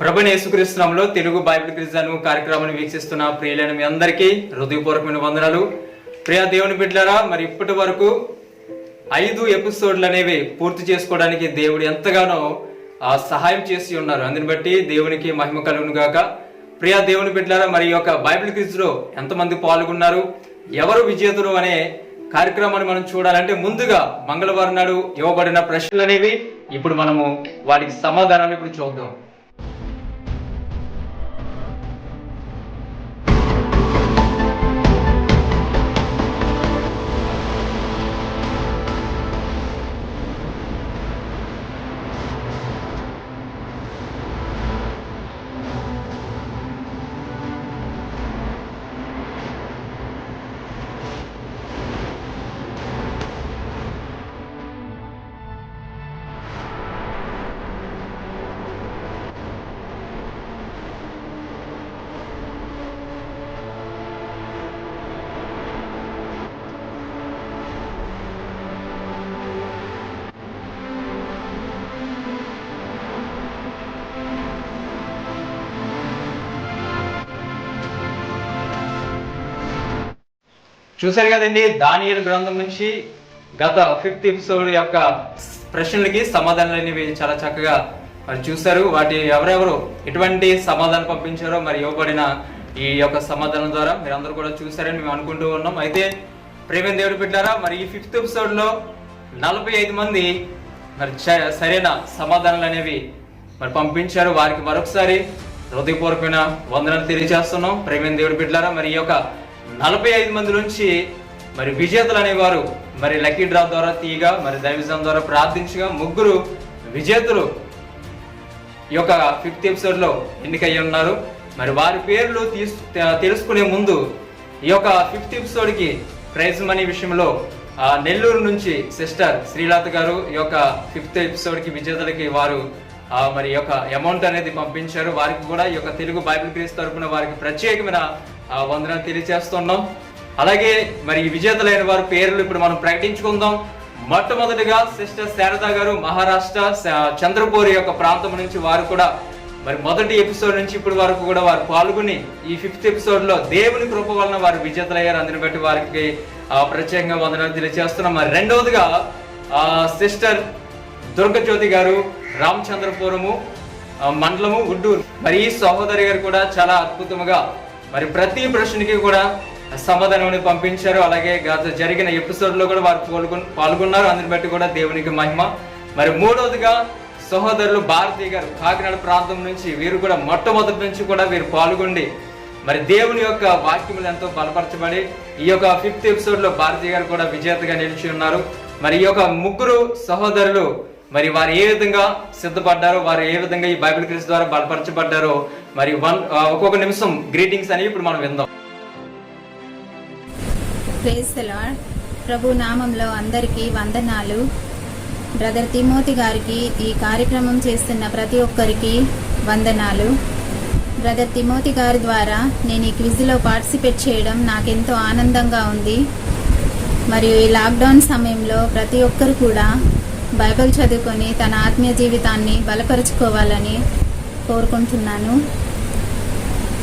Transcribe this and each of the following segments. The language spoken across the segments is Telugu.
ప్రభుని యేసుక్రీస్తు నామములో తెలుగు బైబిల్ క్విజ్ కార్యక్రమాన్ని వీక్షిస్తున్న ప్రియులైన మీ అందరికీ హృదయపూర్వకమైన వందనాలు. ప్రియ దేవుని బిడ్డలారా, మరి ఇప్పటి వరకు 5 ఎపిసోడ్లు అనేవి పూర్తి చేసుకోవడానికి దేవుడు ఎంతగానో సహాయం చేసి ఉన్నారు. అందుని బట్టి దేవునికి మహిమ కలుగును గాక. ప్రియ దేవుని బిడ్డలారా, మరి ఈ యొక్క బైబిల్ క్విజ్ లో ఎంతమంది పాల్గొన్నారు, ఎవరు విజేతలు అనే కార్యక్రమాన్ని మనం చూడాలంటే ముందుగా మంగళవారం నాడు ఇవ్వబడిన ప్రశ్నలు అనేవి ఇప్పుడు మనము వాటికి సమాధానాలు ఇప్పుడు చూద్దాం. చూశారు కదండి, దానియేలు గ్రంథం నుంచి గత 5th ఎపిసోడ్ యొక్క ప్రశ్నలకి సమాధానాలు అనేవి చాలా చక్కగా మరి చూశారు. వాటి ఎవరెవరు ఎటువంటి సమాధానం పంపించారో మరి ఇవ్వబడిన ఈ యొక్క సమాధానం ద్వారా మీరు అందరూ కూడా చూశారని మేము అనుకుంటూ ఉన్నాం. అయితే ప్రేమ దేవుడి బిడ్డారా, మరి ఈ 5th ఎపిసోడ్ లో 45 మంది మరి సరైన సమాధానాలు అనేవి మరి పంపించారు. వారికి మరొకసారి హృదయపూర్వకమైన వందనాలు తెలియజేస్తున్నాం. ప్రేమ దేవుడి బిడ్డారా, మరి ఈ యొక్క 45 మంది నుంచి మరి విజేతలు అనేవారు మరి లక్కీ డ్రా ద్వారా తీయగా మరి దైవజనం ద్వారా ప్రార్థించగా 3 విజేతలు ఈ యొక్క 5th ఎపిసోడ్ లో ఎన్నికయ్యి ఉన్నారు. మరి వారి పేర్లు తెలుసుకునే ముందు ఈ యొక్క 5th ఎపిసోడ్ కి ప్రైజ్ మనీ విషయంలో నెల్లూరు నుంచి సిస్టర్ శ్రీలత గారు ఈ యొక్క 5th ఎపిసోడ్ కి విజేతలకి వారు మరి యొక్క అమౌంట్ అనేది పంపించారు. వారికి కూడా ఈ యొక్క తెలుగు బైబిల్ క్విజ్ తరపున వారికి ప్రత్యేకమైన వందనాలు తెలియజేస్తున్నాం. అలాగే మరి ఈ విజేతలైన వారి పేర్లు ఇప్పుడు మనం ప్రకటించుకుందాం. మొట్టమొదటిగా సిస్టర్ శారదా గారు మహారాష్ట్ర చంద్రపూర్ యొక్క ప్రాంతం నుంచి వారు కూడా మరి మొదటి ఎపిసోడ్ నుంచి ఇప్పటి వరకు కూడా వారు పాల్గొని ఈ 5th ఎపిసోడ్ లో దేవుని కృప వలన వారు విజేతలయ్యారు. అందుని బట్టి వారికి ప్రత్యేకంగా వందనాలు తెలియజేస్తున్నాం. మరి రెండవదిగా సిస్టర్ దుర్గజ్యోతి గారు రామచంద్రపురము మండలము గుంటూరు. మరి ఈ సహోదరి గారు కూడా చాలా అద్భుతంగా మరి ప్రతి ప్రశ్నకి కూడా సమాధానం పంపించారు. అలాగే గత జరిగిన ఎపిసోడ్ లో కూడా వారు పాల్గొన్నారు. అందుని బట్టి కూడా దేవునికి మహిమ. మరి మూడవదిగా సహోదరులు భారతీ గారు కాకినాడ ప్రాంతం నుంచి వీరు కూడా మొట్టమొదటి నుంచి కూడా వీరు పాల్గొండి మరి దేవుని యొక్క వాక్యములు ఎంతో బలపరచబడి ఈ యొక్క 5th ఎపిసోడ్ లో భారతీ గారు కూడా విజేతగా నిలిచి ఉన్నారు. మరి ఈ యొక్క 3 సహోదరులు మరి వారు ఏ విధంగా సిద్ధపడ్డారో, వారు ఏ విధంగా ఈ బైబిల్ క్విజ్ ద్వారా బలపరచబడ్డారో మరి ఒక్కొక్క నిమిషం గ్రీటింగ్స్ అనేవి ఇప్పుడు మనం విందాం. Praise the lord. ప్రభు నామంలో అందరికీ వందనాలు. బ్రదర్ తిమోతి గారికి ఈ కార్యక్రమం చేస్తున్న ప్రతి ఒక్కరికి వందనాలు. బ్రదర్ తిమోతి గారి ద్వారా నేను ఈ క్విజ్లో పార్టిసిపేట్ చేయడం నాకెంతో ఆనందంగా ఉంది. మరియు ఈ లాక్డౌన్ సమయంలో ప్రతి ఒక్కరు కూడా బైబిల్ చదువుకొని తన ఆత్మీయ జీవితాన్ని బలపరుచుకోవాలని కోరుకుంటున్నాను.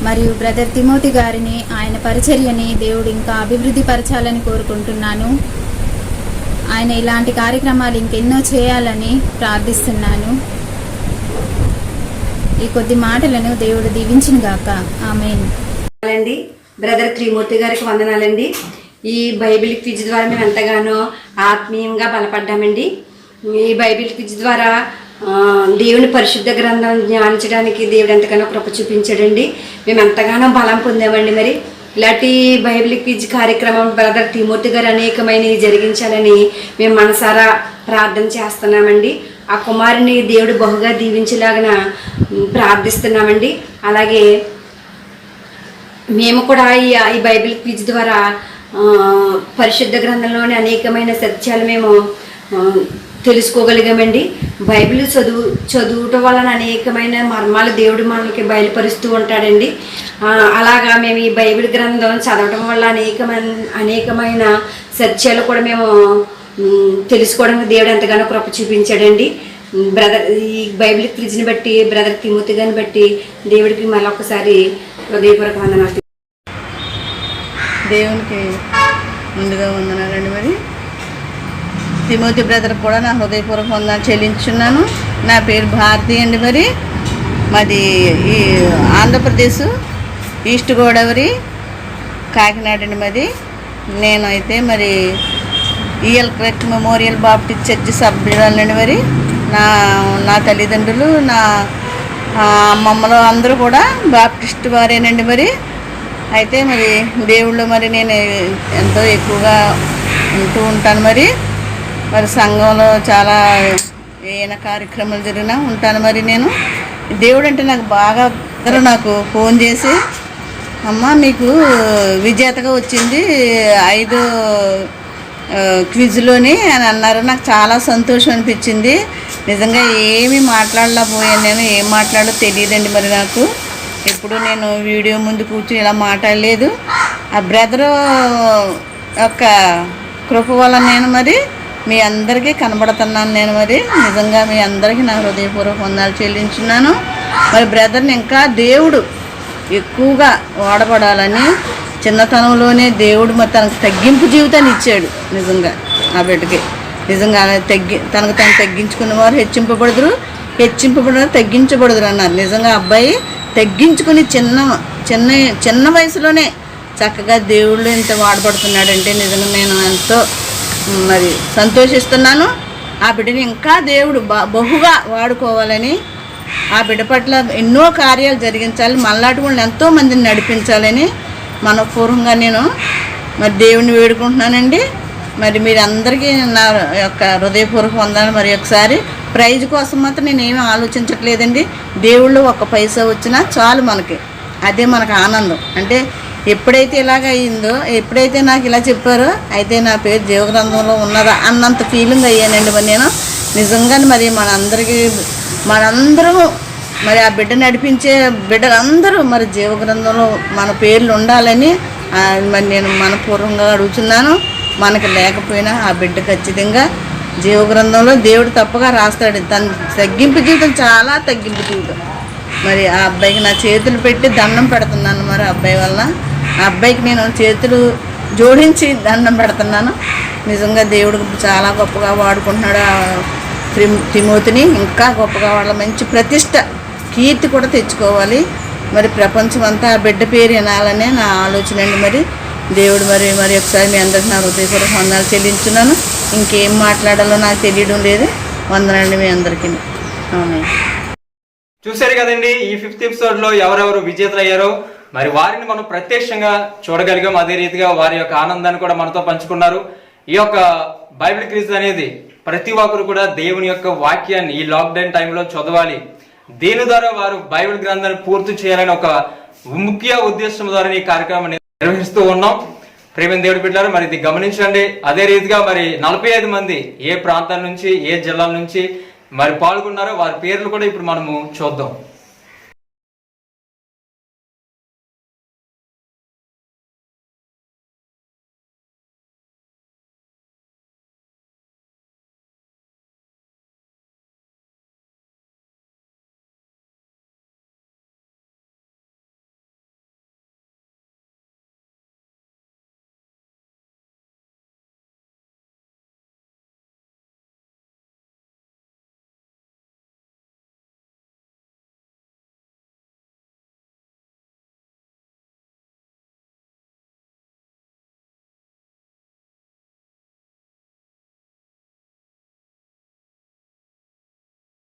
మరియు బ్రదర్ తిమోతి గారిని ఆయన పరిచర్యని దేవుడు ఇంకా అభివృద్ధి పరచాలని కోరుకుంటున్నాను. ఆయన ఇలాంటి కార్యక్రమాలు ఇంకెన్నో చేయాలని ప్రార్థిస్తున్నాను. ఈ కొద్ది మాటలను దేవుడు దీవించును గాక. ఆమేన్. బ్రదర్ త్రిమూర్తి గారికి వందనాలండి. ఈ బైబిల్ క్విజ్ ద్వారా మేము ఎంతగానో ఆత్మీయంగా బలపడ్డామండి. ఈ బైబిల్ క్విజ్ ద్వారా దేవుని పరిశుద్ధ గ్రంథం ధ్యానించడానికి దేవుడు ఎంతగానో కృప చూపించాడండి. మేము ఎంతగానో బలం పొందామండి. మరి ఇలాంటి బైబిల్ క్విజ్ కార్యక్రమం బ్రదర్ తిమోతి గారు అనేకమైనవి జరిగించాలని మేము మనసారా ప్రార్థన చేస్తున్నామండి. ఆ కుమారుని దేవుడు బహుగా దీవించేలాగా ప్రార్థిస్తున్నామండి. అలాగే మేము కూడా ఈ బైబిల్ క్విజ్ ద్వారా పరిశుద్ధ గ్రంథంలోని అనేకమైన సత్యాలు మేము తెలుసుకోగలిగామండి. బైబిల్ చదువుట వలన అనేకమైన మర్మాలు దేవుడు మనకి బయలుపరుస్తూ ఉంటాడండి. అలాగా మేము ఈ బైబిల్ గ్రంథం చదవటం వల్ల అనేకమైన సత్యాలు కూడా మేము తెలుసుకోవడానికి దేవుడు ఎంతగానో కృప చూపించాడండి. ఈ బైబిల్ క్విజ్ని బట్టి బ్రదర్ తిమోతి గారిని బట్టి దేవుడికి మరొకసారి హృదయపూర్వక వందనాలు. దేవునికి ముందుగా వందనాలండి. మరి తిమోతి బ్రదర్ కూడా నా హృదయపూర్వక వందనాలు చెల్లించున్నాను. నా పేరు భారతి అండి. మరి మాది ఈ ఆంధ్రప్రదేశ్ ఈస్ట్ గోదావరి కాకినాడ అండి. మరి నేనైతే మరి ఈఎల్ క్రెక్ట్ మెమోరియల్ బాప్టిస్ట్ చర్చి సభ్యురాలండి. మరి నా తల్లిదండ్రులు నా అమ్మమ్మలు అందరూ కూడా బాప్టిస్ట్ వారేనండి. మరి అయితే మరి దేవుళ్ళు మరి నేను ఎంతో ఎక్కువగా ఉంటూ ఉంటాను. మరి సంఘంలో చాలా ఏమైనా కార్యక్రమాలు జరిగినా ఉంటాను. మరి నేను దేవుడు అంటే నాకు బాగా నాకు ఫోన్ చేసి, అమ్మ మీకు విజేతగా వచ్చింది 5 క్విజ్లోని అని అన్నారు. నాకు చాలా సంతోషం అనిపించింది. నిజంగా ఏమీ మాట్లాడలేకపోయాను. నేను ఏం మాట్లాడో తెలియదండి. మరి నాకు ఎప్పుడు నేను వీడియో ముందు కూర్చొని ఇలా మాట్లాడలేదు. ఆ బ్రదరు యొక్క కృప వల్ల నేను మరి మీ అందరికీ కనబడుతున్నాను. నేను మరి నిజంగా మీ అందరికీ నా హృదయపూర్వక వందనాలు చెల్లించున్నాను. మరి బ్రదర్ని ఇంకా దేవుడు ఎక్కువగా వాడబడాలని చిన్నతనంలోనే దేవుడు మరి తనకు తగ్గింపు జీవితాన్ని ఇచ్చాడు. నిజంగా ఆ బిడ్డకి నిజంగా తనకు తను తగ్గించుకున్న వారు హెచ్చింపబడరు తగ్గించబడదురు అన్నారు. నిజంగా అబ్బాయి తగ్గించుకుని చిన్న వయసులోనే చక్కగా దేవుళ్ళు ఇంత వాడబడుతున్నాడంటే నిజంగా నేను ఎంతో మరి సంతోషిస్తున్నాను. ఆ బిడ్డని ఇంకా దేవుడు బహుగా వాడుకోవాలని, ఆ బిడ్డ పట్ల ఎన్నో కార్యాలు జరిగించాలి, మళ్ళాటి వాళ్ళని ఎంతోమందిని నడిపించాలని మనపూర్వంగా నేను మరి దేవుడిని వేడుకుంటున్నానండి. మరి మీరందరికీ నా యొక్క హృదయపూర్వక వందనాలు. మరి ఒకసారి ప్రైజ్ కోసం మాత్రం నేనేమీ ఆలోచించట్లేదండి. దేవుళ్ళు 1 పైసా వచ్చినా చాలు మనకి, అదే మనకు ఆనందం. అంటే ఎప్పుడైతే ఇలాగ అయ్యిందో, ఎప్పుడైతే నాకు ఇలా చెప్పారో అయితే నా పేరు జీవగ్రంథంలో ఉన్నదా అన్నంత ఫీలింగ్ అయ్యానండి. మరి నేను నిజంగానే మరి మనందరూ మరి ఆ బిడ్డ నడిపించే బిడ్డలందరూ మరి జీవగ్రంథంలో మన పేర్లు ఉండాలని మరి నేను మనపూర్వంగా అడుగుతున్నాను. మనకు లేకపోయినా ఆ బిడ్డ ఖచ్చితంగా జీవగ్రంథంలో దేవుడు తప్పగా రాస్తాడు. తన తగ్గింపు జీవితం చాలా తగ్గింపు జీవితం. మరి ఆ అబ్బాయికి నా చేతులు పెట్టి దండం పెడుతున్నాను. మరి అబ్బాయి వల్ల ఆ అబ్బాయికి నేను చేతులు జోడించి దండం పెడుతున్నాను. నిజంగా దేవుడు చాలా గొప్పగా వాడుకుంటున్నాడు. తిమోతిని ఇంకా గొప్పగా వాళ్ళ మంచి ప్రతిష్ట కీర్తి కూడా తెచ్చుకోవాలి. మరి ప్రపంచం అంతా ఆ బిడ్డ పేరు వినాలనే నా ఆలోచన అండి. మరి దేవుడు మరి ఒకసారి మీ అందరికీ నా హృదయపూర్వక వందనాలు చెల్లించున్నాను. ఇంకేం మాట్లాడాలో నాకు తెలియడం లేదు. వందనండి మీ అందరికీ. అవును, చూశారు కదండి ఈ 5th ఎపిసోడ్లో ఎవరెవరు విజేతలు అయ్యారో మరి వారిని మనం ప్రత్యక్షంగా చూడగలిగాం. అదే రీతిగా వారి యొక్క ఆనందాన్ని కూడా మనతో పంచుకున్నారు. ఈ యొక్క బైబిల్ క్విజ్ అనేది ప్రతి ఒక్కరు కూడా దేవుని యొక్క వాక్యాన్ని ఈ లాక్డౌన్ టైంలో చదవాలి. దీని ద్వారా వారు బైబిల్ గ్రంథాన్ని పూర్తి చేయాలని ఒక ముఖ్య ఉద్దేశం ద్వారా ఈ కార్యక్రమాన్ని నిర్వహిస్తూ ఉన్నాం. ప్రేమ దేవుడి బిడ్డలారా, మరి ఇది గమనించండి. అదే రీతిగా మరి 45 మంది ఏ ప్రాంతాల నుంచి ఏ జిల్లాల నుంచి మరి పాల్గొన్నారో వారి పేర్లు కూడా ఇప్పుడు మనము చూద్దాం.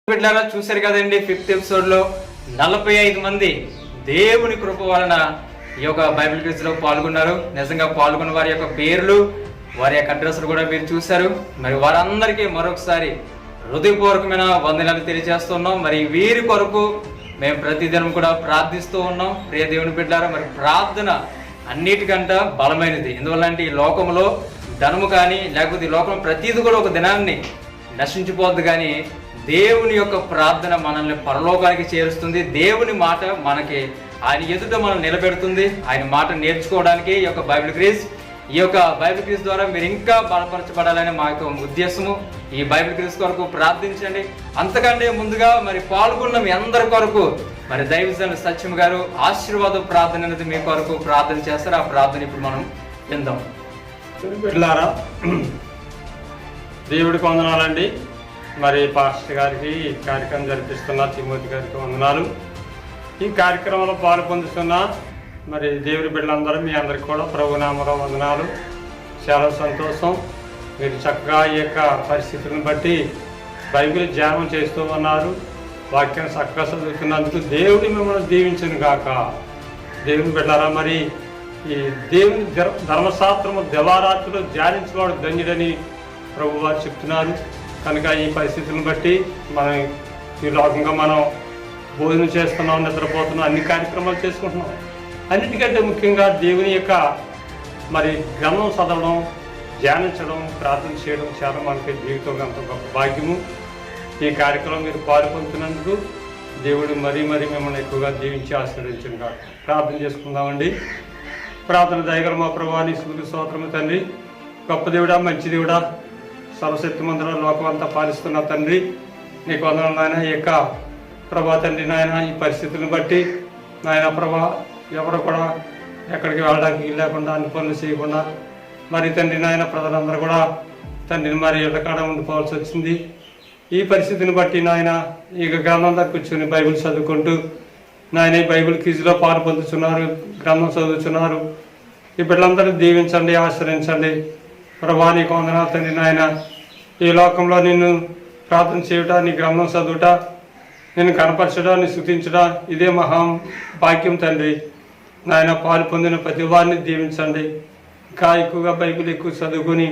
బిడ్డలారా, చూశారు కదండి 5th ఎపిసోడ్లో 45 మంది దేవుని కృప వలన ఈ యొక్క బైబిల్ క్విజ్ లో పాల్గొన్నారు. నిజంగా పాల్గొన్న వారి యొక్క పేర్లు, వారి యొక్క అడ్రస్లు కూడా మీరు చూశారు. మరి వారందరికీ మరొకసారి హృదయపూర్వకమైన వందనాలు తెలియజేస్తున్నాం. మరి వీరి కొరకు మేము ప్రతిదినం కూడా ప్రార్థిస్తూ ఉన్నాం. ప్రియ దేవుని బిడ్డలారా, మరి ప్రార్థన అన్నిటికంటే బలమైనది. ఎందువల్లంటే ఈ లోకంలో ధనము కానీ లేకపోతే ఈ లోకంలో ప్రతిది కూడా ఒక దినాన్ని నశించిపోద్ది, కానీ దేవుని యొక్క ప్రార్థన మనల్ని పరలోకానికి చేరుస్తుంది. దేవుని మాట మనకి ఆయన ఎదుట మనం నిలబెడుతుంది. ఆయన మాట నేర్చుకోవడానికి ఈ యొక్క బైబిల్ క్విజ్ ఈ యొక్క బైబిల్ క్విజ్ ద్వారా మీరు ఇంకా బలపరచబడాలని మా యొక్క ఉద్దేశము. ఈ బైబిల్ క్విజ్ కొరకు ప్రార్థించండి. అంతకంటే ముందుగా మరి పాల్గొన్న మీ అందరి కొరకు మరి దైవజనులు సత్యం గారు ఆశీర్వాద ప్రార్థన అనేది మీ కొరకు ప్రార్థన చేస్తారు. ఆ ప్రార్థన ఇప్పుడు మనం విందాం. పిల్లారా, దేవుడికి వందనాలండి. మరి పాస్టర్ గారికి ఈ కార్యక్రమం జరిపిస్తున్న తిమోతి గారికి వందనాలు. ఈ కార్యక్రమంలో పాలు పొందుతున్న మరి దేవుడి బిడ్డలందరూ మీ అందరికీ కూడా ప్రభునామలో వందనాలు. చాలా సంతోషం. మీరు చక్కగా ఈ యొక్క పరిస్థితులను బట్టి బైబిల్ ధ్యానం చేస్తూ ఉన్నారు. వాక్యాన్ని చక్కగా చదువుతున్నందుకు దేవుడి మిమ్మల్ని దీవించును గాక. దేవుని బిడ్డలారా, మరి ఈ దేవుని ధర్మశాస్త్రము దివారాత్రులు ధ్యానించేవాడు ధన్యుడని ప్రభు వారు చెప్తున్నారు. కనుక ఈ పరిస్థితులను బట్టి మనం ఈ లోకంగా మనం భోజనం చేస్తున్నాం, నిద్రపోతున్నాం, అన్ని కార్యక్రమాలు చేసుకుంటున్నాం. అన్నిటికంటే ముఖ్యంగా దేవుని యొక్క మరి గ్రంథం చదవడం, ధ్యానించడం, ప్రార్థన చేయడం చాలా మనకి జీవితంలో అంత గొప్ప భాగ్యము. ఈ కార్యక్రమం మీరు పాల్పొందుతున్నందుకు దేవుడు మరీ మిమ్మల్ని ఎక్కువగా దీవించి ఆశీర్వదించను కాదు. ప్రార్థన చేసుకుందామండి. ప్రార్థన దయగల మా ప్రభువా, నీ స్తుతులు స్తోత్రము తండ్రి. గొప్ప దేవుడా, మంచి దేవుడా, సర్వశక్తి మందులో లోకం అంతా పాలిస్తున్న తండ్రి, నీకు వందనాలు నాయన. ఈ యొక్క ప్రభా తండ్రి నాయన, ఈ పరిస్థితులను బట్టి నాయన ప్రభా ఎవరు కూడా ఎక్కడికి వెళ్ళడానికి లేకుండా, అన్ని పనులు చేయకుండా మరి తండ్రి నాయన ప్రజలందరూ కూడా తండ్రిని మరి ఇళ్ళకాడ ఉండిపోవాల్సి వచ్చింది. ఈ పరిస్థితిని బట్టి నాయన ఇక గ్రంథం దగ్గర కూర్చొని బైబిల్ చదువుకుంటూ నాయన ఈ బైబిల్ క్విజ్లో పాలు పొందుతున్నారు, గ్రంథం చదువుతున్నారు. ఈ బిడ్డలందరూ దీవించండి, ఆశ్రయించండి. ప్రభా నీకు వందనాలు తండ్రి నాయన. ఈ లోకంలో నిన్ను ప్రార్థన చేయుట, నీ గ్రంథం చదువుట, నేను కనపరచడం, నీ స్తుతించడం, ఇదే మహా భాగ్యం తండ్రి నాయన. పాలు పొందిన ప్రతి వారిని దీవించండి. ఇంకా ఎక్కువగా బైబిల్ ఎక్కువ చదువుకొని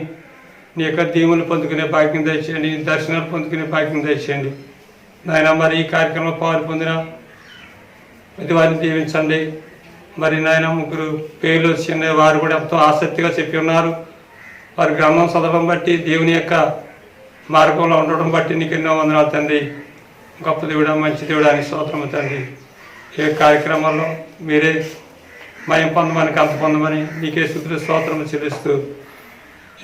నీ యొక్క దీవులు పొందుకునే భాగ్యం దయచేయండి, దర్శనాలు పొందుకునే భాగ్యం దయచేయండి నాయన. మరి ఈ కార్యక్రమంలో పాలు పొందిన ప్రతి వారిని దీవించండి. మరి నాయన ముగ్గురు పేర్లు వచ్చిన వారు కూడా ఎంతో ఆసక్తిగా చెప్పి ఉన్నారు. వారి గ్రంథం చదవడం బట్టి, దేవుని యొక్క మార్గంలో ఉండడం బట్టి నీకు ఎన్నో వందనాలు తండ్రి. గొప్ప దేవుడా, మంచి దేవుడా అని స్తోత్రము తండ్రి. ఏ కార్యక్రమాల్లో మీరే మయం పొందమని, కంత పొందమని నీకే స్తుతులు స్తోత్రము చెల్లిస్తూ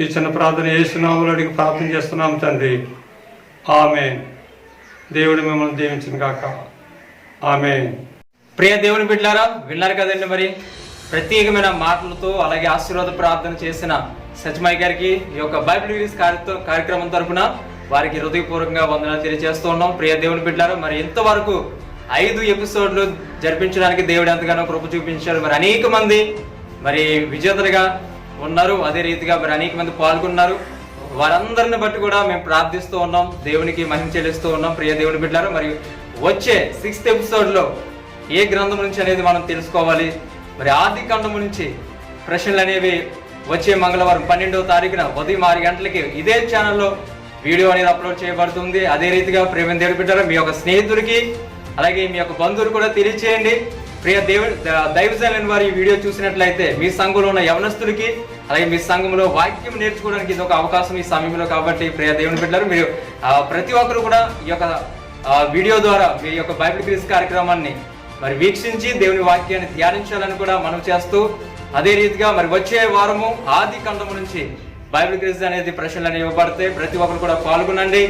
ఈ చిన్న ప్రార్థన యేసునామములో అడిగి ప్రార్థన చేస్తున్నాము తండ్రి. ఆమేన్. దేవుడు మిమ్మల్ని దీవించును గాక. ఆమేన్. ప్రియ దేవుని బిడ్డలారా, విన్నారు కదండి. మరి ప్రత్యేకమైన మాటలతో అలాగే ఆశీర్వాద ప్రార్థన చేసిన సత్యమయ్య గారికి ఈ యొక్క బైబిల్ క్విజ్ కార్యక్రమం తరపున వారికి హృదయపూర్వకంగా వందనాలు తెలియజేస్తూ ఉన్నాం. ప్రియ దేవుని బిడ్డలారా, మరి ఇంతవరకు 5 ఎపిసోడ్లు జరిపించడానికి దేవుడు ఎంతగానో కృప చూపించారు. మరి అనేక మంది మరి విజేతలుగా ఉన్నారు. అదే రీతిగా మరి అనేక మంది పాల్గొన్నారు. వారందరిని బట్టి కూడా మేము ప్రార్థిస్తూ ఉన్నాం, దేవునికి మహిమ చెల్లిస్తూ ఉన్నాం. ప్రియ దేవుని బిడ్డలారా, మరి వచ్చే 6th ఎపిసోడ్లో ఏ గ్రంథం నుంచి అనేది మనం తెలుసుకోవాలి. మరి ఆది కాండము నుంచి ప్రశ్నలు అనేవి వచ్చే మంగళవారం 12వ తారీఖున ఉదయం 6 గంటలకి ఇదే ఛానల్లో వీడియో అనేది అప్లోడ్ చేయబడుతుంది. అదే రీతిగా ప్రేమ దేవుడి బిడ్డలారా, మీ యొక్క స్నేహితుడికి అలాగే మీ యొక్క బంధువులు కూడా తెలియచేయండి. ప్రియ దైవజనులైన వారు ఈ వీడియో చూసినట్లయితే మీ సంఘంలో ఉన్న యవనస్తులకి అలాగే మీ సంఘంలో వాక్యం నేర్చుకోవడానికి ఇది ఒక అవకాశం ఈ సమయంలో. కాబట్టి ప్రియ దేవుని బిడ్డలారా, మీరు ప్రతి ఒక్కరు కూడా ఈ యొక్క వీడియో ద్వారా మీ యొక్క బైబిల్ క్విజ్ కార్యక్రమాన్ని మరి వీక్షించి దేవుని వాక్యాన్ని ధ్యానించాలని కూడా మనం చేస్తూ, అదే రీతిగా మరి వచ్చే వారము ఆది కాండము నుంచి బైబిల్ క్విజ్ అనేది ప్రశ్నలు అనేవి ఇవ్వబడితే ప్రతి ఒక్కరు కూడా పాల్గొనండి,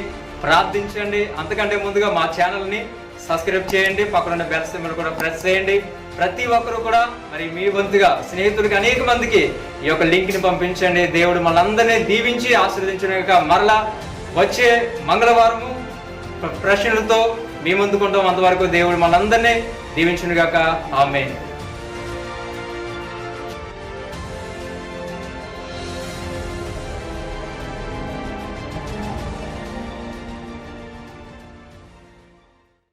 ప్రార్థించండి. అంతకంటే ముందుగా మా ఛానల్ని సబ్స్క్రైబ్ చేయండి, పక్కన బెల్ సింబల్ కూడా ప్రెస్ చేయండి. ప్రతి ఒక్కరు కూడా మరి మీ వంతుగా స్నేహితుడికి అనేక మందికి ఈ యొక్క లింక్ని పంపించండి. దేవుడు మనందరినీ దీవించి ఆశీర్వదించడానికి మరలా వచ్చే మంగళవారము ప్రశ్నలతో మీ ముందుకుంటాం. అంతవరకు దేవుడు మనందరినీ దీవించునుగాక. ఆమేన్.